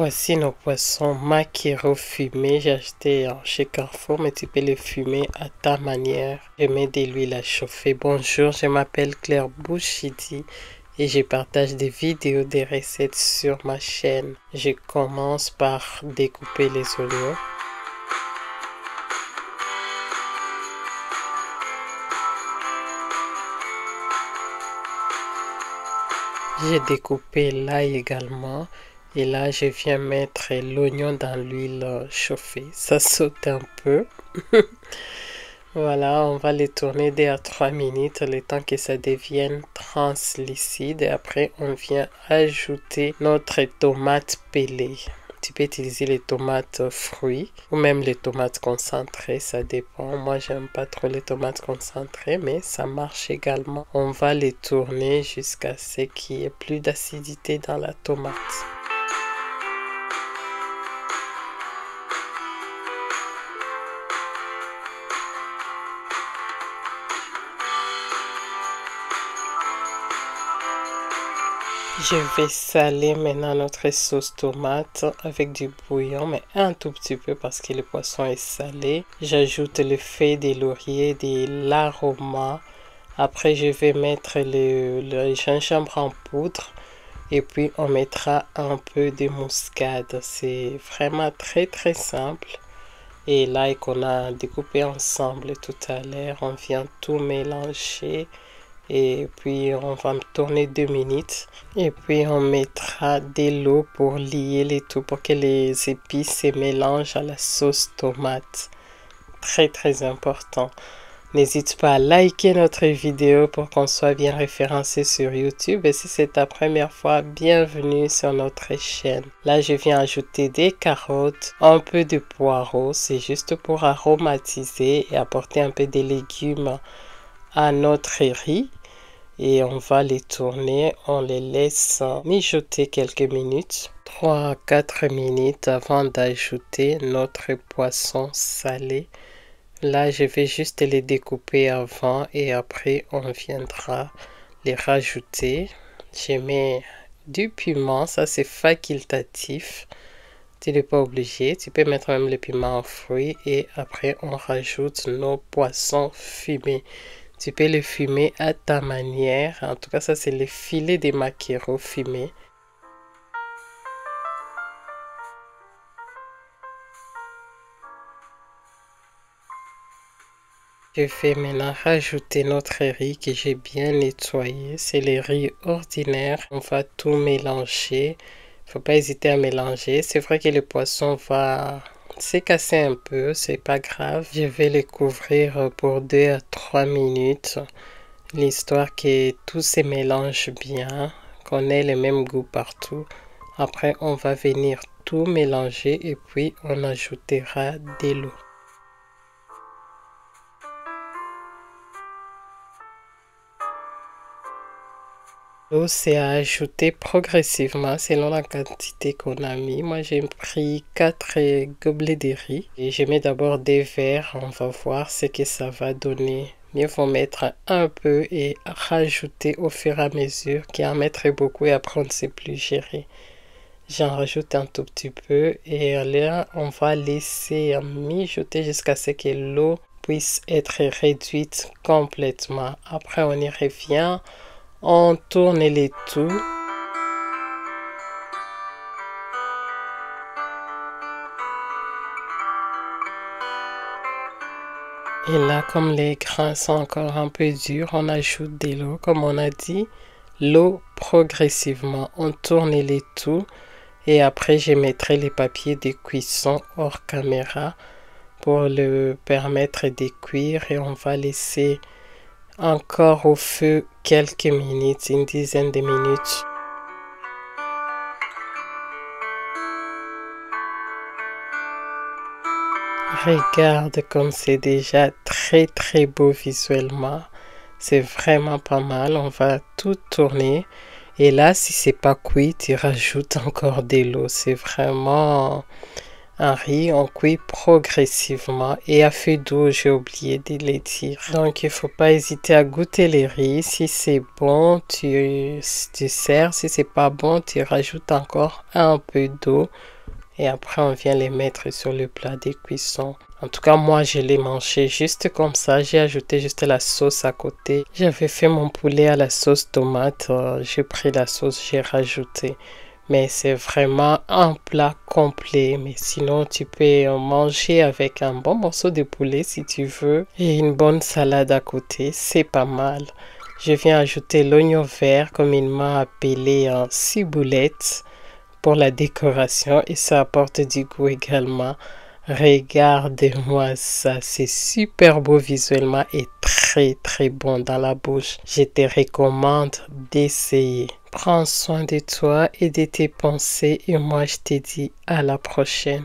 Voici nos poissons maquereaux fumés. J'ai acheté chez Carrefour, mais tu peux les fumer à ta manière. Je mets de l'huile à chauffer. Bonjour, je m'appelle Claire Bouchidi et je partage des vidéos, des recettes sur ma chaîne. Je commence par découper les oignons. J'ai découpé l'ail également. Et là, je viens mettre l'oignon dans l'huile chauffée. Ça saute un peu. Voilà, on va les tourner 2 à 3 minutes, le temps que ça devienne translucide. Et après, on vient ajouter notre tomate pelée. Tu peux utiliser les tomates fruits ou même les tomates concentrées, ça dépend. Moi, j'aime pas trop les tomates concentrées, mais ça marche également. On va les tourner jusqu'à ce qu'il y ait plus d'acidité dans la tomate. Je vais saler maintenant notre sauce tomate avec du bouillon, mais un tout petit peu parce que le poisson est salé. J'ajoute le feuille de laurier, de l'aroma. Après, je vais mettre le gingembre en poudre et puis on mettra un peu de muscade. C'est vraiment très simple. Et là, qu'on a découpé ensemble tout à l'heure, on vient tout mélanger. Et puis on va tourner 2 minutes et puis on mettra de l'eau pour lier les tout pour que les épices se mélangent à la sauce tomate. Très important. N'hésite pas à liker notre vidéo pour qu'on soit bien référencé sur YouTube. Et si c'est ta première fois, bienvenue sur notre chaîne. Là, je viens ajouter des carottes, un peu de poireaux. C'est juste pour aromatiser et apporter un peu de légumes à notre riz. Et on va les tourner, on les laisse mijoter quelques minutes, 3 à 4 minutes avant d'ajouter notre poisson salé. Là, je vais juste les découper avant et après on viendra les rajouter. Je mets du piment, ça c'est facultatif. Tu n'es pas obligé, tu peux mettre même le piment en fruits et après on rajoute nos poissons fumés. Tu peux les fumer à ta manière. En tout cas, ça, c'est le filet des maquereaux fumés. Je vais maintenant rajouter notre riz que j'ai bien nettoyé. C'est le riz ordinaire. On va tout mélanger. Il ne faut pas hésiter à mélanger. C'est vrai que le poisson va se casser un peu, c'est pas grave. Je vais les couvrir pour 2 à 3 minutes. L'histoire que tout se mélange bien, qu'on ait le même goût partout. Après, on va venir tout mélanger et puis on ajoutera de l'eau. L'eau, c'est à ajouter progressivement selon la quantité qu'on a mis. Moi, j'ai pris 4 gobelets de riz. Et je mets d'abord des verres. On va voir ce que ça va donner. Mieux vaut mettre un peu et rajouter au fur et à mesure qu'en mettre beaucoup et après on ne sait plus gérer. J'en rajoute un tout petit peu et là, on va laisser mijoter jusqu'à ce que l'eau puisse être réduite complètement. Après, on y revient. On tourne les tout. Et là, comme les grains sont encore un peu durs, on ajoute de l'eau. Comme on a dit, l'eau progressivement. On tourne les tout. Et après, je mettrai les papiers de cuisson hors caméra pour le permettre de cuire. Et on va laisser encore au feu quelques minutes, une dizaine de minutes. Regarde comme c'est déjà très beau visuellement. C'est vraiment pas mal. On va tout tourner. Et là, si c'est pas cuit, tu rajoutes encore de l'eau. C'est vraiment un riz, on cuit progressivement et à feu doux, j'ai oublié de le dire. Donc, il ne faut pas hésiter à goûter les riz. Si c'est bon, tu sers. Si c'est pas bon, tu rajoutes encore un peu d'eau et après on vient les mettre sur le plat de cuisson. En tout cas, moi, je l'ai mangé juste comme ça. J'ai ajouté juste la sauce à côté. J'avais fait mon poulet à la sauce tomate. J'ai pris la sauce, j'ai rajouté. Mais c'est vraiment un plat complet. Mais sinon, tu peux manger avec un bon morceau de poulet si tu veux. Et une bonne salade à côté. C'est pas mal. Je viens ajouter l'oignon vert, comme il m'a appelé, en ciboulette pour la décoration. Et ça apporte du goût également. Regardez-moi ça, c'est super beau visuellement et très bon dans la bouche. Je te recommande d'essayer. Prends soin de toi et de tes pensées et moi je te dis à la prochaine.